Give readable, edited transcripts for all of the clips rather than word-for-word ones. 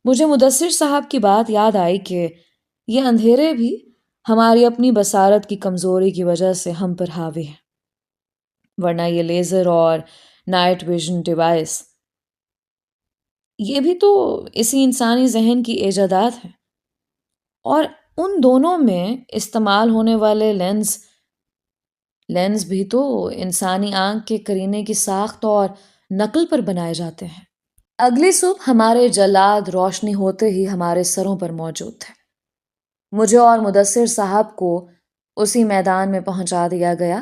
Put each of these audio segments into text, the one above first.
مجھے مدثر صاحب کی بات یاد آئی کہ یہ اندھیرے بھی ہماری اپنی بصارت کی کمزوری کی وجہ سے ہم پر حاوی ہیں، ورنہ یہ لیزر اور نائٹ ویژن ڈیوائس یہ بھی تو اسی انسانی ذہن کی ایجادات ہیں، اور ان دونوں میں استعمال ہونے والے لینز بھی تو انسانی آنکھ کے قرینے کی ساخت اور نقل پر بنائے جاتے ہیں۔ اگلی صبح ہمارے جلاد روشنی ہوتے ہی ہمارے سروں پر موجود تھے۔ مجھے اور مدثر صاحب کو اسی میدان میں پہنچا دیا گیا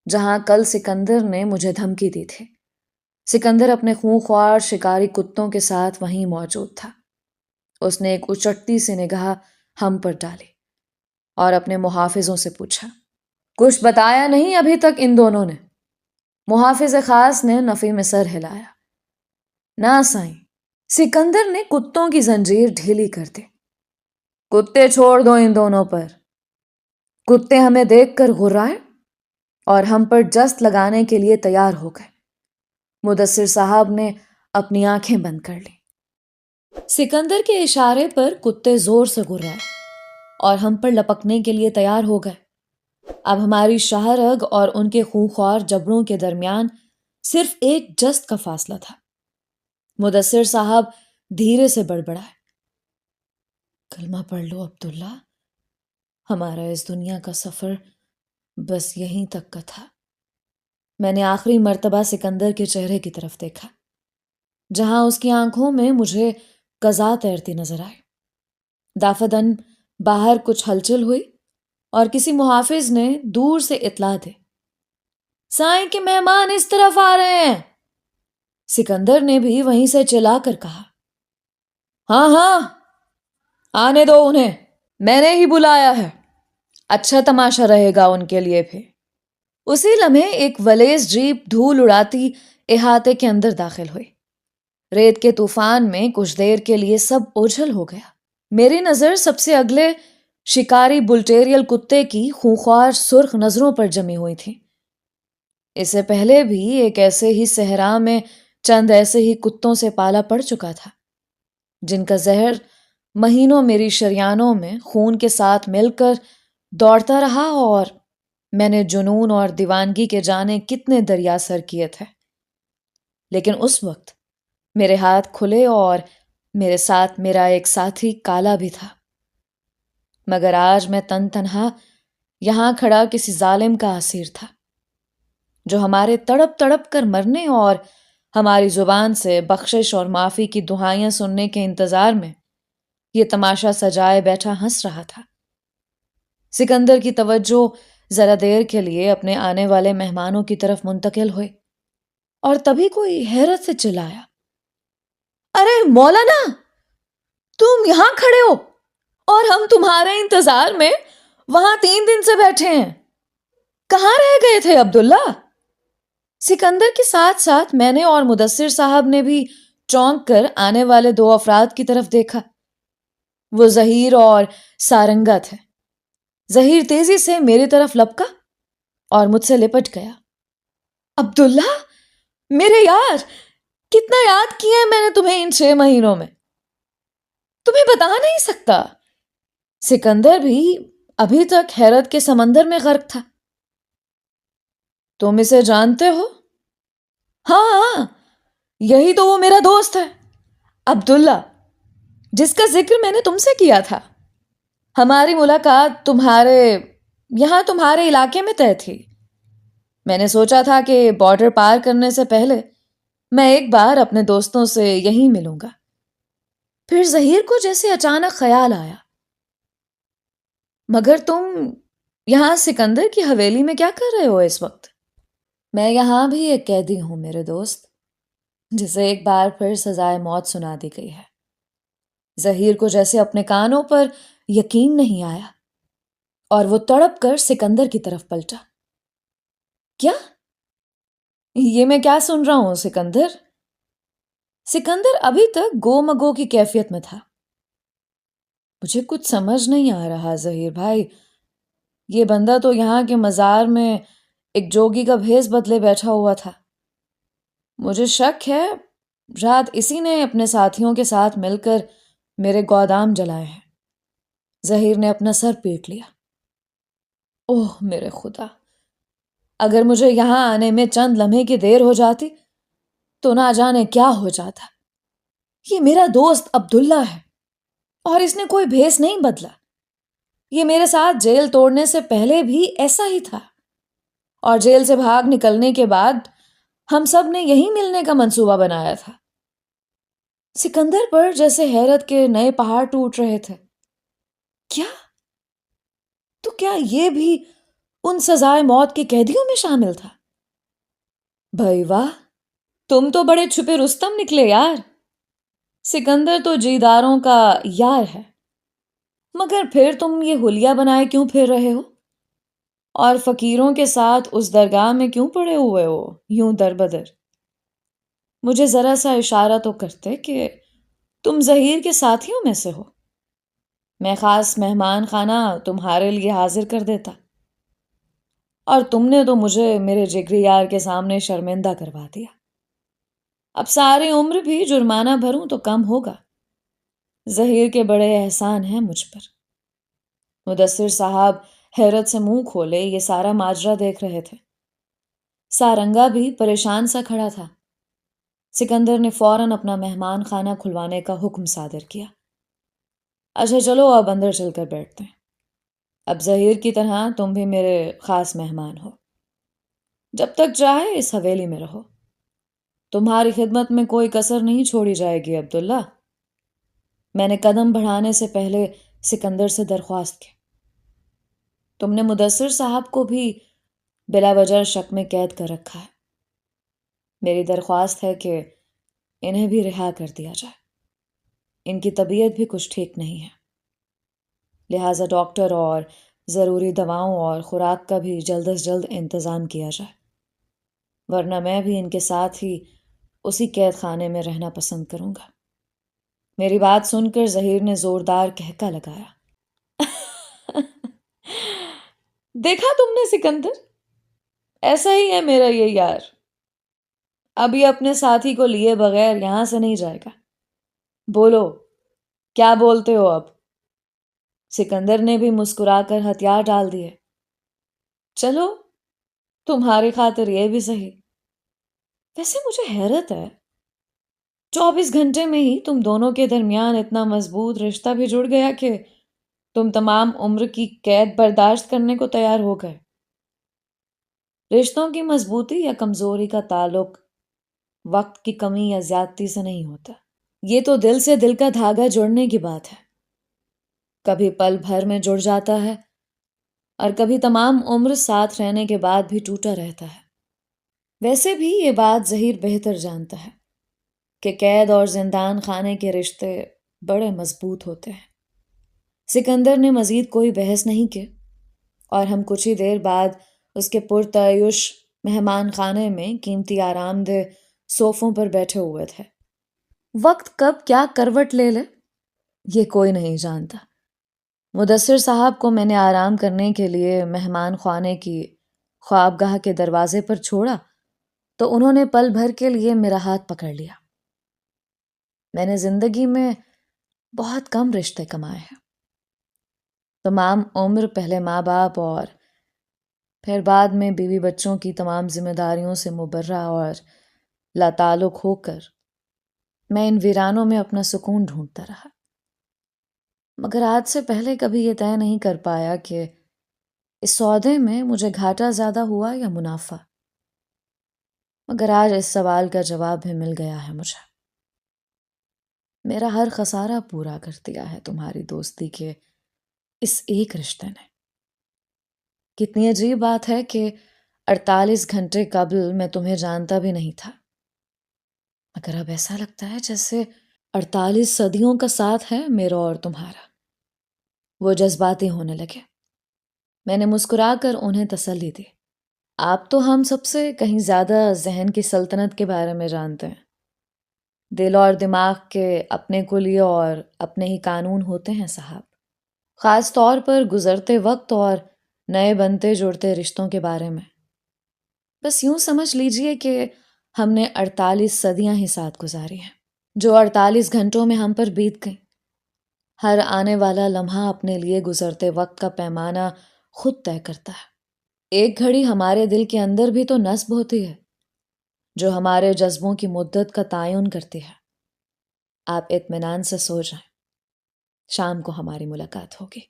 جہاں کل سکندر نے مجھے دھمکی دی تھی۔ سکندر اپنے خونخوار شکاری کتوں کے ساتھ وہیں موجود تھا۔ اس نے ایک اچٹتی سی نگاہ ہم پر ڈالی اور اپنے محافظوں سے پوچھا، کچھ بتایا نہیں ابھی تک ان دونوں نے؟ محافظ خاص نے نفی میں سر ہلایا، نہ سائیں۔ سکندر نے کتوں کی زنجیر ڈھیلی کر دی۔ کتے چھوڑ دو ان دونوں پر۔ کتے ہمیں دیکھ کر غرائے اور ہم پر جست لگانے کے لیے تیار ہو گئے۔ مدثر صاحب نے اپنی آنکھیں بند کر لی۔ سکندر کے اشارے پر کتے زور سے غرائے اور ہم پر لپکنے کے لیے تیار ہو گئے۔ اب ہماری شاہ رگ اور ان کے خونخوار جبڑوں کے درمیان صرف ایک جست کا فاصلہ تھا۔ مدثر صاحب دھیرے سے بڑبڑائے، کلمہ پڑھ لو عبداللہ، ہمارا اس دنیا کا سفر بس یہیں تک کا تھا۔ میں نے آخری مرتبہ سکندر کے چہرے کی طرف دیکھا، جہاں اس کی آنکھوں میں مجھے قضا تیرتی نظر آئی۔ دافدن باہر کچھ ہلچل ہوئی اور کسی محافظ نے دور سے اطلاع دی، سائیں کے مہمان اس طرف آ رہے ہیں۔ سکندر نے بھی وہیں سے چلا کر کہا، ہاں ہاں آنے دو انہیں، میں نے ہی بلایا ہے، اچھا تماشا رہے گا ان کے لیے بھی۔ اسی لمحے ایک ولیز جیپ دھول اڑاتی احاطے کے اندر داخل ہوئی۔ ریت کے طوفان میں کچھ دیر کے لیے سب اوجھل ہو گیا۔ میری نظر سب سے اگلے شکاری بلٹیریل کتے کی خونخوار سرخ نظروں پر جمی ہوئی تھی۔ اس سے پہلے بھی ایک ایسے ہی صحرا میں چند ایسے ہی کتوں سے پالا پڑ چکا تھا، جن کا زہر مہینوں میری شریانوں میں خون کے ساتھ مل کر دوڑتا رہا، اور میں نے جنون اور دیوانگی کے جانے کتنے دریا سر کیے تھے۔ لیکن اس وقت میرے ہاتھ کھلے اور میرے ساتھ میرا ایک ساتھی کالا بھی تھا، مگر آج میں تن تنہا یہاں کھڑا کسی ظالم کا اسیر تھا، جو ہمارے تڑپ تڑپ کر مرنے اور ہماری زبان سے بخشش اور معافی کی دعائیں سننے کے انتظار میں یہ تماشا سجائے بیٹھا ہنس رہا تھا۔ سکندر کی توجہ ذرا دیر کے لیے اپنے آنے والے مہمانوں کی طرف منتقل ہوئی، اور تبھی کوئی حیرت سے چلایا، ارے مولانا، تم یہاں کھڑے ہو اور ہم تمہارے انتظار میں وہاں 3 دن سے بیٹھے ہیں، کہاں رہ گئے تھے عبداللہ؟ سکندر کے ساتھ ساتھ میں نے اور مدثر صاحب نے بھی چونک کر آنے والے 2 افراد کی طرف دیکھا۔ وہ ظہیر اور سارنگا تھے۔ ظہیر تیزی سے میری طرف لپکا اور مجھ سے لپٹ گیا۔ عبداللہ میرے یار، کتنا یاد کیا ہے میں نے تمہیں ان 6 مہینوں میں، تمہیں بتا نہیں سکتا۔ سکندر بھی ابھی تک حیرت کے سمندر میں غرق تھا۔ تم اسے جانتے ہو؟ ہاں ہاں، یہی تو وہ میرا دوست ہے عبداللہ، جس کا ذکر میں نے تم سے کیا تھا۔ ہماری ملاقات تمہارے علاقے میں طے تھی۔ میں نے سوچا تھا کہ بارڈر پار کرنے سے پہلے میں ایک بار اپنے دوستوں سے یہیں ملوں گا۔ پھر ظہیر کو جیسے اچانک خیال آیا، مگر تم یہاں سکندر کی حویلی میں کیا کر رہے ہو اس وقت؟ میں یہاں بھی ایک قیدی ہوں میرے دوست، جسے ایک بار پھر سزائے موت سنا دی گئی ہے۔ ظہیر کو جیسے اپنے کانوں پر یقین نہیں آیا، اور وہ تڑپ کر سکندر کی طرف پلٹا۔ کیا؟ یہ میں کیا سن رہا ہوں سکندر؟ سکندر ابھی تک گو مگو کی کیفیت میں تھا۔ مجھے کچھ سمجھ نہیں آ رہا ظہیر بھائی، یہ بندہ تو یہاں کے مزار میں ایک جوگی کا بھیس بدلے بیٹھا ہوا تھا۔ مجھے شک ہے رات اسی نے اپنے ساتھیوں کے ساتھ مل کر میرے گودام جلائے ہیں۔ ظہیر نے اپنا سر پیٹ لیا۔ اوہ میرے خدا، اگر مجھے یہاں آنے میں چند لمحے کی دیر ہو جاتی تو نہ جانے کیا ہو جاتا۔ یہ میرا دوست عبداللہ ہے اور اس نے کوئی بھیس نہیں بدلا۔ یہ میرے ساتھ جیل توڑنے سے پہلے بھی ایسا ہی تھا، اور جیل سے بھاگ نکلنے کے بعد ہم سب نے یہیں ملنے کا منصوبہ بنایا تھا۔ سکندر پر جیسے حیرت کے نئے پہاڑ ٹوٹ رہے تھے۔ کیا؟ تو کیا یہ بھی ان سزائے موت کے قیدیوں میں شامل تھا؟ بھائی واہ، تم تو بڑے چھپے رستم نکلے یار۔ سکندر تو جیداروں کا یار ہے، مگر پھر تم یہ حلیہ بنائے کیوں پھر رہے ہو؟ اور فقیروں کے ساتھ اس درگاہ میں کیوں پڑے ہوئے ہو یوں در بدر؟ مجھے ذرا سا اشارہ تو کرتے کہ تم ظہیر کے ساتھیوں میں سے ہو، میں خاص مہمان خانہ تمہارے لیے حاضر کر دیتا۔ اور تم نے تو مجھے میرے جگری یار کے سامنے شرمندہ کروا دیا۔ اب ساری عمر بھی جرمانہ بھروں تو کم ہوگا۔ ظہیر کے بڑے احسان ہیں مجھ پر۔ مدثر صاحب حیرت سے منہ کھولے یہ سارا ماجرا دیکھ رہے تھے۔ سارنگا بھی پریشان سا کھڑا تھا۔ سکندر نے فوراً اپنا مہمان خانہ کھلوانے کا حکم صادر کیا۔ اچھا چلو اب اندر چل کر بیٹھتے ہیں۔ اب ظہیر کی طرح تم بھی میرے خاص مہمان ہو۔ جب تک چاہے اس حویلی میں رہو۔ تمہاری خدمت میں کوئی کسر نہیں چھوڑی جائے گی عبداللہ۔ میں نے قدم بڑھانے سے پہلے سکندر سے درخواست کی۔ تم نے مدثر صاحب کو بھی بلا وجہ شک میں قید کر رکھا ہے۔ میری درخواست ہے کہ انہیں بھی رہا کر دیا جائے۔ ان کی طبیعت بھی کچھ ٹھیک نہیں ہے، لہٰذا ڈاکٹر اور ضروری دواؤں اور خوراک کا بھی جلد از جلد انتظام کیا جائے، ورنہ میں بھی ان کے ساتھ ہی اسی قید خانے میں رہنا پسند کروں گا۔ میری بات سن کر ظہیر نے زوردار کہکا لگایا۔ دیکھا تم نے سکندر، ایسا ہی ہے میرا یہ یار۔ اب یہ اپنے ساتھی کو لیے بغیر یہاں سے نہیں جائے گا۔ بولو کیا بولتے ہو اب؟ سکندر نے بھی مسکرا کر ہتھیار ڈال دیے۔ چلو تمہاری خاطر یہ بھی صحیح۔ ویسے مجھے حیرت ہے، 24 گھنٹے میں ہی تم دونوں کے درمیان اتنا مضبوط رشتہ بھی جڑ گیا کہ تم تمام عمر کی قید برداشت کرنے کو تیار ہو گئے۔ رشتوں کی مضبوطی یا کمزوری کا تعلق وقت کی کمی یا زیادتی سے نہیں ہوتا، یہ تو دل سے دل کا دھاگا جڑنے کی بات ہے۔ کبھی پل بھر میں جڑ جاتا ہے اور کبھی تمام عمر ساتھ رہنے کے بعد بھی ٹوٹا رہتا ہے۔ ویسے بھی یہ بات ظہیر بہتر جانتا ہے کہ قید اور زندان خانے کے رشتے بڑے مضبوط ہوتے ہیں۔ سکندر نے مزید کوئی بحث نہیں کی اور ہم کچھ ہی دیر بعد اس کے پرتعیش مہمان خانے میں قیمتی آرام دہ صوفوں پر بیٹھے ہوئے تھے۔ وقت کب کیا کروٹ لے لے یہ کوئی نہیں جانتا۔ مدثر صاحب کو میں نے آرام کرنے کے لیے مہمان خانے کی خوابگاہ کے دروازے پر چھوڑا تو انہوں نے پل بھر کے لیے میرا ہاتھ پکڑ لیا۔ میں نے زندگی میں بہت کم رشتے کمائے ہیں۔ تمام عمر پہلے ماں باپ اور پھر بعد میں بیوی بچوں کی تمام ذمہ داریوں سے مبرہ اور لاتعلق ہو کر میں ان ویرانوں میں اپنا سکون ڈھونڈتا رہا، مگر آج سے پہلے کبھی یہ طے نہیں کر پایا کہ اس سودے میں مجھے گھاٹا زیادہ ہوا یا منافع، مگر آج اس سوال کا جواب بھی مل گیا ہے مجھے۔ میرا ہر خسارہ پورا کر دیا ہے تمہاری دوستی کے اس ایک رشتے نے۔ کتنی عجیب بات ہے کہ 48 گھنٹے قبل میں تمہیں جانتا بھی نہیں تھا، مگر اب ایسا لگتا ہے جیسے 48 صدیوں کا ساتھ ہے میرا اور تمہارا۔ وہ جذباتی ہونے لگے۔ میں نے مسکرا کر انہیں تسلی دی۔ آپ تو ہم سب سے کہیں زیادہ ذہن کی سلطنت کے بارے میں جانتے ہیں۔ دل اور دماغ کے اپنے کلیے اور اپنے ہی قانون ہوتے ہیں صاحب، خاص طور پر گزرتے وقت اور نئے بنتے جڑتے رشتوں کے بارے میں۔ بس یوں سمجھ لیجئے کہ ہم نے 48 صدیاں ہی ساتھ گزاری ہیں، جو 48 گھنٹوں میں ہم پر بیت گئیں۔ ہر آنے والا لمحہ اپنے لیے گزرتے وقت کا پیمانہ خود طے کرتا ہے۔ ایک گھڑی ہمارے دل کے اندر بھی تو نصب ہوتی ہے جو ہمارے جذبوں کی مدت کا تعین کرتی ہے۔ آپ اطمینان سے سو جائیں، شام کو ہماری ملاقات ہوگی۔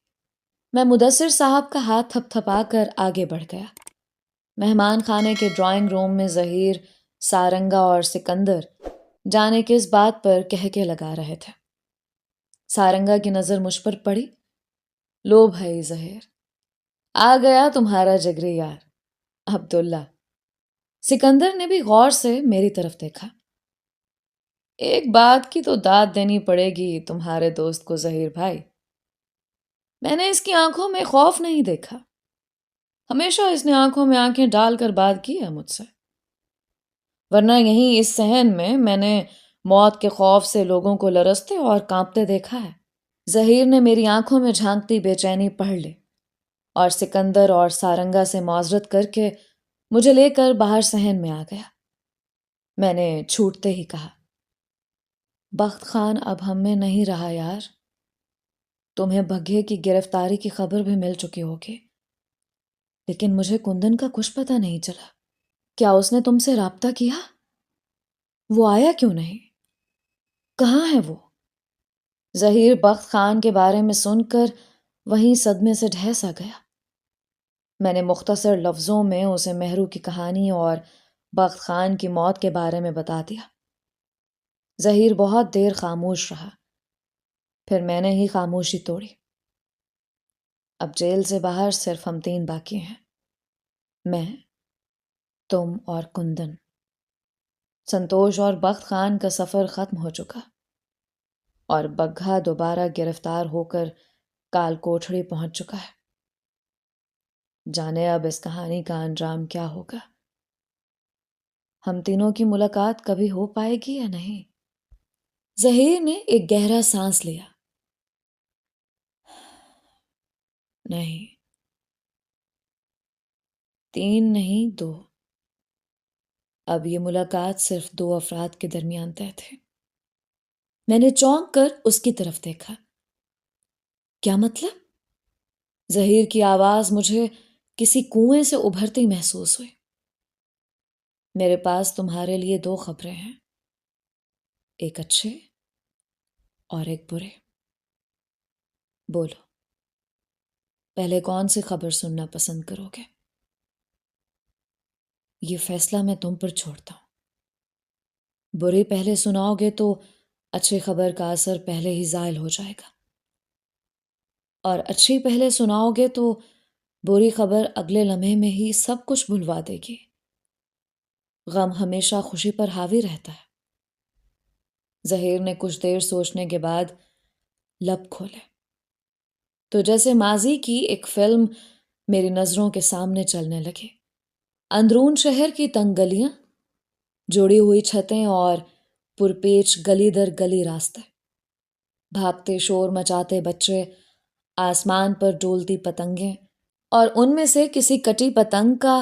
میں مدثر صاحب کا ہاتھ تھپ تھپا کر آگے بڑھ گیا۔ مہمان خانے کے ڈرائنگ روم میں ظہیر، سارنگا اور سکندر جانے کس بات پر کہکے لگا رہے تھے۔ سارنگا کی نظر مجھ پر پڑی۔ لو بھائی ظہیر، آ گیا تمہارا جگری یار عبداللہ۔ سکندر نے بھی غور سے میری طرف دیکھا۔ ایک بات کی تو داد دینی پڑے گی تمہارے دوست کو ظہیر بھائی، میں نے اس کی آنکھوں میں خوف نہیں دیکھا۔ ہمیشہ اس نے آنکھوں میں آنکھیں ڈال کر بات کی ہے مجھ سے، ورنہ یہیں اس صحن میں نے موت کے خوف سے لوگوں کو لرزتے اور کانپتے دیکھا ہے۔ ظہیر نے میری آنکھوں میں جھانکتی بے چینی پڑھ لی اور سکندر اور سارنگا سے معذرت کر کے مجھے لے کر باہر صحن میں آ گیا۔ میں نے چھوٹتے ہی کہا، بخت خان اب ہم میں نہیں رہا یار۔ تمہیں بگھے کی گرفتاری کی خبر بھی مل چکی ہوگی، لیکن مجھے کندن کا کچھ پتہ نہیں چلا۔ کیا اس نے تم سے رابطہ کیا؟ وہ آیا کیوں نہیں؟ کہاں ہے وہ؟ ظہیر بخت خان کے بارے میں سن کر وہیں صدمے سے ڈھہ سا گیا۔ میں نے مختصر لفظوں میں اسے مہرو کی کہانی اور بخت خان کی موت کے بارے میں بتا دیا۔ ظہیر بہت دیر خاموش رہا، پھر میں نے ہی خاموشی توڑی۔ اب جیل سے باہر صرف ہم تین باقی ہیں، میں، تم اور کندن۔ سنتوش اور بخت خان کا سفر ختم ہو چکا اور بگھا دوبارہ گرفتار ہو کر کال کوٹھڑی پہنچ چکا ہے۔ جانے اب اس کہانی کا انجام کیا ہوگا؟ ہم تینوں کی ملاقات کبھی ہو پائے گی یا نہیں؟ ظہیر نے ایک گہرا سانس لیا۔ نہیں، 3 نہیں 2۔ اب یہ ملاقات صرف 2 افراد کے درمیان طے تھے۔ میں نے چونک کر اس کی طرف دیکھا۔ کیا مطلب؟ ظہیر کی آواز مجھے کسی کنویں سے ابھرتی محسوس ہوئی۔ میرے پاس تمہارے لیے 2 خبریں ہیں، ایک اچھے اور ایک برے۔ بولو، پہلے کون سی خبر سننا پسند کرو گے؟ یہ فیصلہ میں تم پر چھوڑتا ہوں۔ برے پہلے سناؤ گے تو اچھی خبر کا اثر پہلے ہی زائل ہو جائے گا، اور اچھی پہلے سناؤ گے تو بری خبر اگلے لمحے میں ہی سب کچھ بھلوا دے گی۔ غم ہمیشہ خوشی پر حاوی رہتا ہے۔ ظہیر نے کچھ دیر سوچنے کے بعد لب کھولے تو جیسے ماضی کی ایک فلم میری نظروں کے سامنے چلنے لگی۔ اندرون شہر کی تنگ گلیاں، جڑی ہوئی چھتیں اور پرپیچ گلی در گلی راستے، بھاگتے شور مچاتے بچے، آسمان پر ڈولتی پتنگیں، اور ان میں سے کسی کٹی پتنگ کا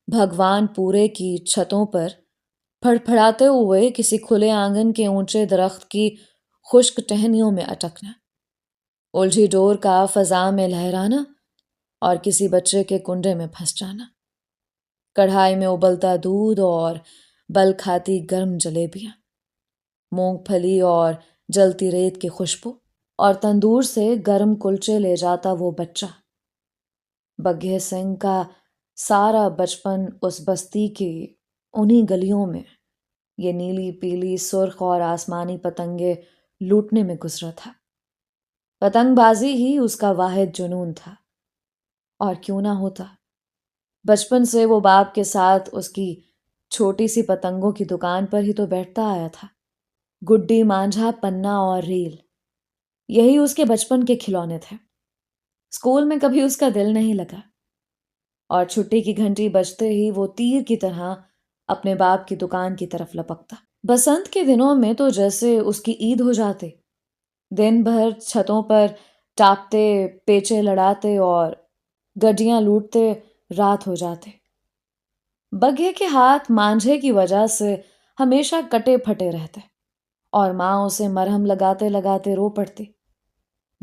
بھگوان پورے کی چھتوں پر پھڑ پھڑاتے ہوئے کسی کھلے آنگن کے اونچے درخت کی خشک ٹہنیوں میں اٹکنا، الجھی ڈور کا فضا میں لہرانا اور کسی بچے کے کنڈے میں پھنس جانا، کڑھائی میں ابلتا دودھ اور بل کھاتی گرم جلیبیاں، مونگ پھلی اور جلتی ریت کی خوشبو، اور تندور سے گرم کلچے لے جاتا وہ بچہ۔ بگھے سنگھ کا سارا بچپن اس بستی کی انہی گلیوں میں یہ نیلی پیلی سرخ اور آسمانی پتنگیں لوٹنے میں گزرا تھا۔ پتنگ بازی ہی اس کا واحد جنون تھا، اور کیوں نہ ہوتا؟ بچپن سے وہ باپ کے ساتھ اس کی چھوٹی سی پتنگوں کی دکان پر ہی تو بیٹھتا آیا تھا۔ گڈی، مانجھا، پنا اور ریل، یہی اس کے بچپن کے کھلونے تھے۔ اسکول میں کبھی اس کا دل نہیں لگا، اور چھٹی کی گھنٹی بجتے ہی وہ تیر کی طرح اپنے باپ کی دکان کی طرف لپکتا۔ بسنت کے دنوں میں تو جیسے اس کی عید ہو جاتے، دن بھر چھتوں پر ٹاپتے، پیچے لڑاتے اور گڈیاں لوٹتے رات ہو جاتے۔ بگھے کے ہاتھ مانجھے کی وجہ سے ہمیشہ کٹے پھٹے رہتے، اور ماں اسے مرہم لگاتے لگاتے رو پڑتی۔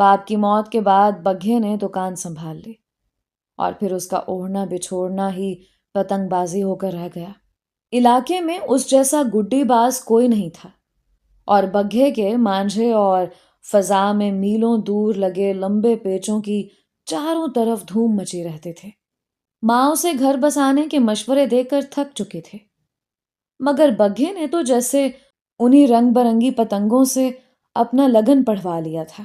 باپ کی موت کے بعد بگھے نے دکان سنبھال لی اور پھر اس کا اوڑھنا بچھوڑنا ہی پتنگ بازی ہو کر رہ گیا۔ علاقے میں اس جیسا گڈی باز کوئی نہیں تھا اور بگھے کے مانجھے اور فضا میں میلوں دور لگے لمبے پیچوں کی چاروں طرف دھوم مچی رہتے تھے۔ ماں اسے گھر بسانے کے مشورے دے کر تھک چکے تھے، مگر بگھے نے تو جیسے انہی رنگ برنگی پتنگوں سے اپنا لگن پڑھوا لیا تھا۔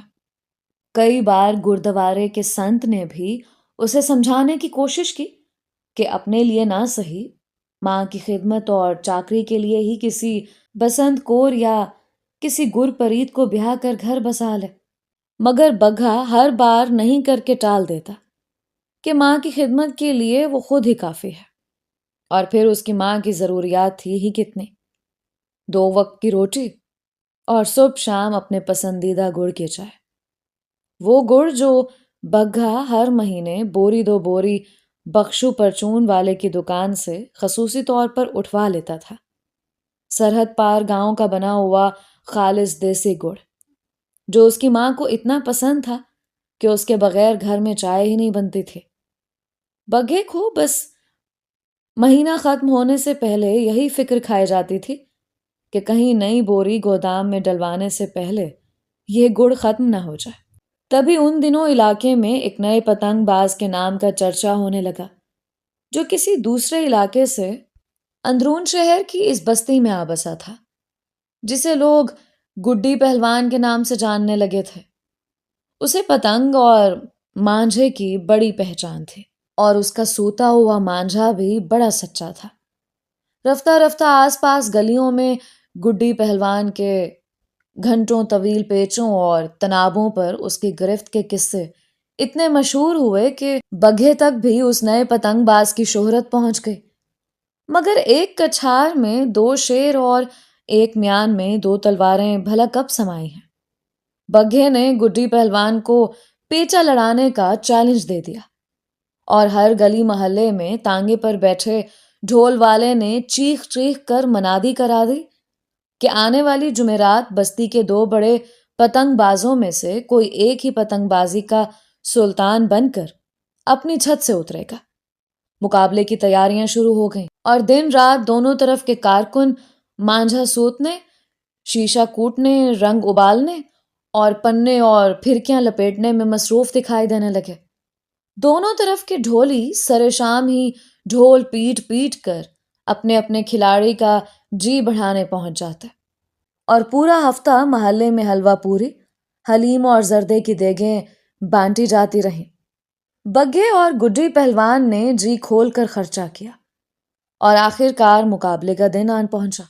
کئی بار گردوارے کے سنت نے بھی اسے سمجھانے کی کوشش کی کہ اپنے لیے نہ سہی، ماں کی خدمت اور چاکری کے لیے ہی کسی بسنت کور یا کسی گر پریت کو بیاہ کر گھر بسا لے، مگر بگھا ہر بار نہیں کر کے ٹال دیتا کہ ماں کی خدمت کے لیے وہ خود ہی کافی ہے، اور پھر اس کی ماں کی ضروریات تھی ہی کتنی، 2 وقت کی روٹی اور صبح شام اپنے پسندیدہ گڑ کی چائے۔ وہ گڑ جو بگھا ہر مہینے بوری 2 بوری بخشو پرچون والے کی دکان سے خصوصی طور پر اٹھوا لیتا تھا، سرحد پار گاؤں کا بنا ہوا خالص دیسی گڑ، جو اس کی ماں کو اتنا پسند تھا کہ اس کے بغیر گھر میں چائے ہی نہیں بنتی تھی۔ بگھے کو بس مہینہ ختم ہونے سے پہلے یہی فکر کھائی جاتی تھی کہ کہیں نئی بوری گودام میں ڈلوانے سے پہلے یہ گڑ ختم نہ ہو جائے۔ تبھی ان دنوں علاقے میں ایک نئے پتنگ باز کے نام کا چرچا ہونے لگا، جو کسی دوسرے علاقے سے اندرون شہر کی اس بستی میں آ بسا تھا، جسے لوگ گڈی پہلوان کے نام سے جاننے لگے تھے۔ اسے پتنگ اور مانجھے کی بڑی پہچان تھی، اور اس کا سوتا ہوا مانجھا بھی بڑا سچا تھا۔ رفتہ رفتہ آس پاس گلیوں میں گڈی پہلوان کے گھنٹوں طویل پیچوں اور تنابوں پر اس کی گرفت کے قصے اتنے مشہور ہوئے کہ بگھے تک بھی اس نئے پتنگ باز کی شہرت پہنچ گئی۔ مگر ایک کچھار میں 2 شیر اور ایک میان میں 2 تلواریں بھلا کب سمائی ہیں؟ بگھے نے گڈی پہلوان کو پیچا لڑانے کا چیلنج دے دیا، اور ہر گلی محلے میں تانگے پر بیٹھے ڈھول والے نے چیخ چیخ کر منادی کرا دی کہ آنے والی جمعرات بستی کے 2 بڑے پتنگ بازوں میں سے کوئی ایک ہی پتنگ بازی کا سلطان بن کر اپنی چھت سے اترے گا۔ مقابلے کی تیاریاں شروع ہو گئیں، اور دن رات دونوں طرف کے کارکن مانجھا سوتنے، شیشہ کوٹنے، رنگ ابالنے اور پنے اور پھرکیاں لپیٹنے میں مصروف دکھائی دینے لگے۔ دونوں طرف کے ڈھولی سر شام ہی ڈھول پیٹ پیٹ کر اپنے اپنے کھلاڑی کا جی بڑھانے پہنچ جاتے، اور پورا ہفتہ محلے میں حلوہ پوری، حلیم اور زردے کی دیگیں بانٹی جاتی رہیں۔ بگھے اور گڈی پہلوان نے جی کھول کر خرچہ کیا، اور آخر کار مقابلے کا دن آن پہنچا۔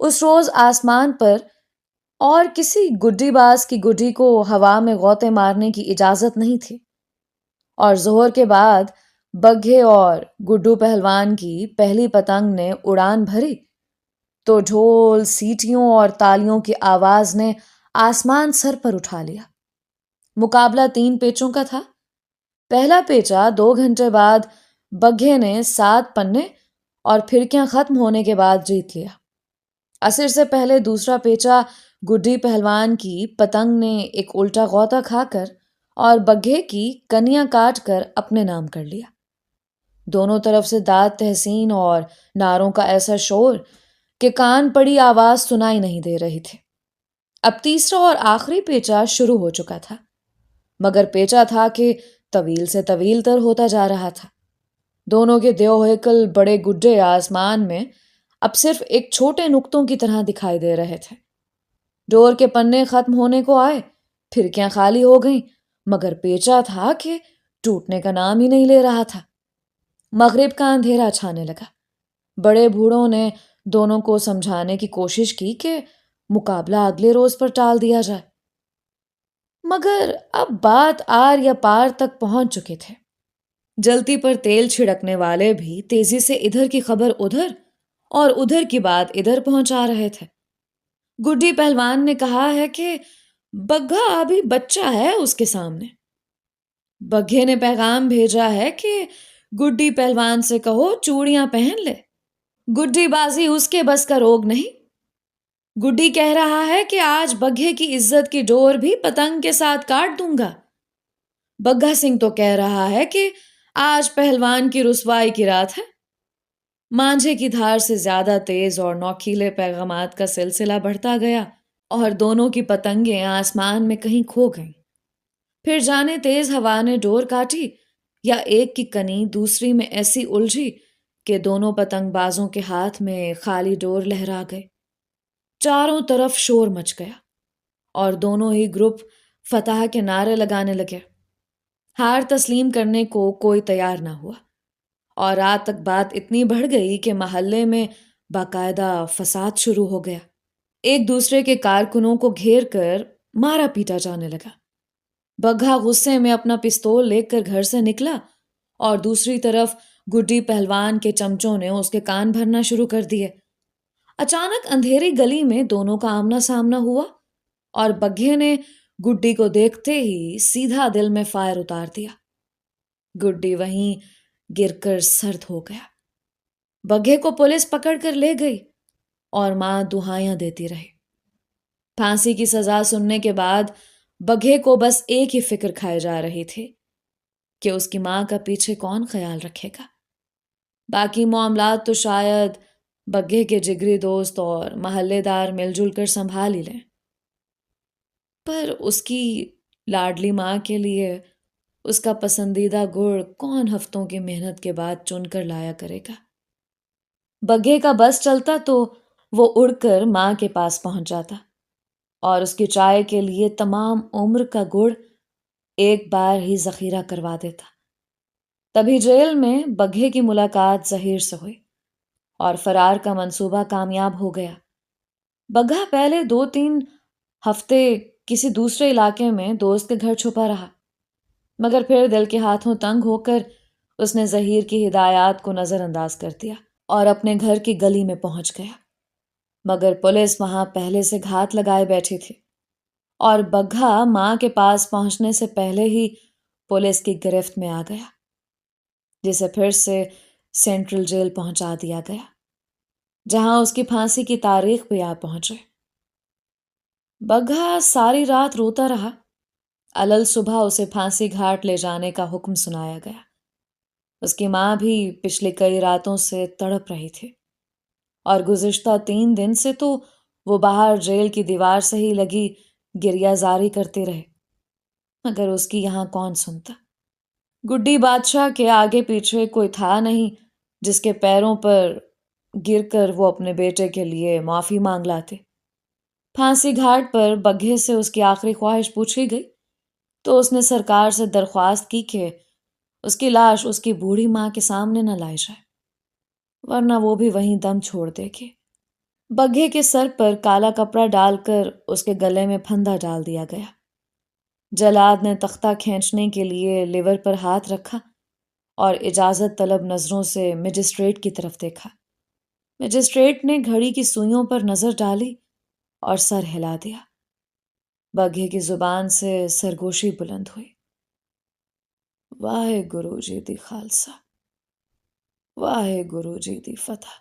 اس روز آسمان پر اور کسی گڈی باز کی گڈی کو ہوا میں غوطے مارنے کی اجازت نہیں تھی، اور ظہر کے بعد بگھے اور گڈو پہلوان کی پہلی پتنگ نے اڑان بھری تو ڈھول، سیٹیوں اور تالیوں کی آواز نے آسمان سر پر اٹھا لیا۔ مقابلہ 3 پیچوں کا تھا۔ پہلا پیچا 2 گھنٹے بعد بگھے نے 7 پنے اور پھرکیاں ختم ہونے کے بعد جیت لیا۔ عصر سے پہلے دوسرا پیچا گڈی پہلوان کی پتنگ نے ایک الٹا غوطہ کھا کر اور بگھے کی کنیاں کاٹ کر اپنے نام کر لیا۔ دونوں طرف سے داد تحسین اور نعروں کا ایسا شور کہ کان پڑی آواز سنائی نہیں دے رہی تھی۔ اب تیسرا اور آخری پیچا شروع ہو چکا تھا، مگر پیچا تھا کہ طویل سے طویل تر ہوتا جا رہا تھا۔ دونوں کے دیو ہیکل بڑے گڈے آسمان میں اب صرف ایک چھوٹے نقطوں کی طرح دکھائی دے رہے تھے۔ ڈور کے پنے ختم ہونے کو آئے، پھرکیاں خالی ہو گئیں، مگر پیچا تھا کہ ٹوٹنے کا نام ہی نہیں لے رہا تھا۔ مغرب کا اندھیرا چھانے لگا۔ بڑے بوڑھوں نے دونوں کو سمجھانے کی کوشش کی کہ مقابلہ اگلے روز پر ٹال دیا جائے، مگر اب بات آر یا پار تک پہنچ چکے تھے۔ جلتی پر تیل چھڑکنے والے بھی تیزی سے ادھر کی خبر ادھر اور ادھر کی بات ادھر پہنچا رہے تھے۔ گڈی پہلوان نے کہا ہے کہ بگھا ابھی بچہ ہے اس کے سامنے۔ بگھے نے پیغام بھیجا ہے کہ گڈی پہلوان سے کہو چوڑیاں پہن لے، گڈی بازی اس کے بس کا روگ نہیں۔ گڈی کہہ رہا ہے کہ آج بگھے کی عزت کی ڈور بھی پتنگ کے ساتھ کاٹ دوں گا۔ بگھا سنگھ تو کہہ رہا ہے کہ آج پہلوان کی رسوائی کی رات ہے۔ مانجھے کی دھار سے زیادہ تیز اور نوکیلے پیغامات کا سلسلہ بڑھتا گیا اور دونوں کی پتنگیں آسمان میں کہیں کھو گئیں۔ پھر جانے تیز ہوا نے ڈور کاٹی یا ایک کی کنی دوسری میں ایسی الجھی کہ دونوں پتنگ بازوں کے ہاتھ میں خالی ڈور لہرا گئے۔ چاروں طرف شور مچ گیا اور دونوں ہی گروپ فتح کے نعرے لگانے لگے۔ ہار تسلیم کرنے کو کوئی تیار نہ ہوا اور رات تک بات اتنی بڑھ گئی کہ محلے میں باقاعدہ فساد شروع ہو گیا۔ ایک دوسرے کے کارکنوں کو گھیر کر مارا پیٹا جانے لگا۔ بگھا غصے میں اپنا پستول لے کر گھر سے نکلا اور دوسری طرف گڈی پہلوان کے چمچوں نے اس کے کان بھرنا شروع کر دیے۔ اچانک اندھیری گلی میں دونوں کا آمنا سامنا ہوا اور بگھے نے گڈی کو دیکھتے ہی سیدھا دل میں فائر اتار دیا۔ گڈی وہیں گر کر سرد ہو گیا۔ بگھے کو پولیس پکڑ کر لے گئی اور ماں دہائیاں دیتی رہی۔ پھانسی کی سزا سننے کے بعد بگھے کو بس ایک ہی فکر کھائے جا رہی تھی کہ اس کی ماں کا پیچھے کون خیال رکھے گا۔ باقی معاملات تو شاید بگھے کے جگری دوست اور محلے دار مل جل کر سنبھال ہی لیں، پر اس کی لاڈلی ماں کے لیے اس کا پسندیدہ گڑ کون ہفتوں کی محنت کے بعد چن کر لایا کرے گا؟ بگھے کا بس چلتا تو وہ اڑ کر ماں کے پاس پہنچ جاتا اور اس کی چائے کے لیے تمام عمر کا گڑ ایک بار ہی ذخیرہ کروا دیتا۔ تبھی جیل میں بگھے کی ملاقات ظہیر سے ہوئی اور فرار کا منصوبہ کامیاب ہو گیا۔ بگھا پہلے 2-3 ہفتے کسی دوسرے علاقے میں دوست کے گھر چھپا رہا، مگر پھر دل کے ہاتھوں تنگ ہو کر اس نے ظہیر کی ہدایات کو نظر انداز کر دیا اور اپنے گھر کی گلی میں پہنچ گیا۔ مگر پولیس وہاں پہلے سے گھات لگائے بیٹھی تھی اور بگھا ماں کے پاس پہنچنے سے پہلے ہی پولیس کی گرفت میں آ گیا، جسے پھر سے سینٹرل جیل پہنچا دیا گیا، جہاں اس کی پھانسی کی تاریخ بھی آ پہنچے۔ بگھا ساری رات روتا رہا۔ علل صبح اسے پھانسی گھاٹ لے جانے کا حکم سنایا گیا۔ اس کی ماں بھی پچھلی کئی راتوں سے تڑپ رہی تھی اور گزشتہ 3 دن سے تو وہ باہر جیل کی دیوار سے ہی لگی گریہ زاری کرتے رہے، مگر اس کی یہاں کون سنتا۔ گڈی بادشاہ کے آگے پیچھے کوئی تھا نہیں جس کے پیروں پر گر کر وہ اپنے بیٹے کے لیے معافی مانگ لاتے۔ پھانسی گھاٹ پر بگھے سے اس کی آخری خواہش پوچھی گئی تو اس نے سرکار سے درخواست کی کہ اس کی لاش اس کی بوڑھی ماں کے سامنے نہ لائی جائے، ورنہ وہ بھی وہیں دم چھوڑ دے گی۔ بگھے کے سر پر کالا کپڑا ڈال کر اس کے گلے میں پھندا ڈال دیا گیا۔ جلاد نے تختہ کھینچنے کے لیے لیور پر ہاتھ رکھا اور اجازت طلب نظروں سے مجسٹریٹ کی طرف دیکھا۔ مجسٹریٹ نے گھڑی کی سوئیوں پر نظر ڈالی اور سر ہلا دیا۔ بگھے کی زبان سے سرگوشی بلند ہوئی، واہے گرو جی دی خالصہ، واہے گرو جی دی فتح۔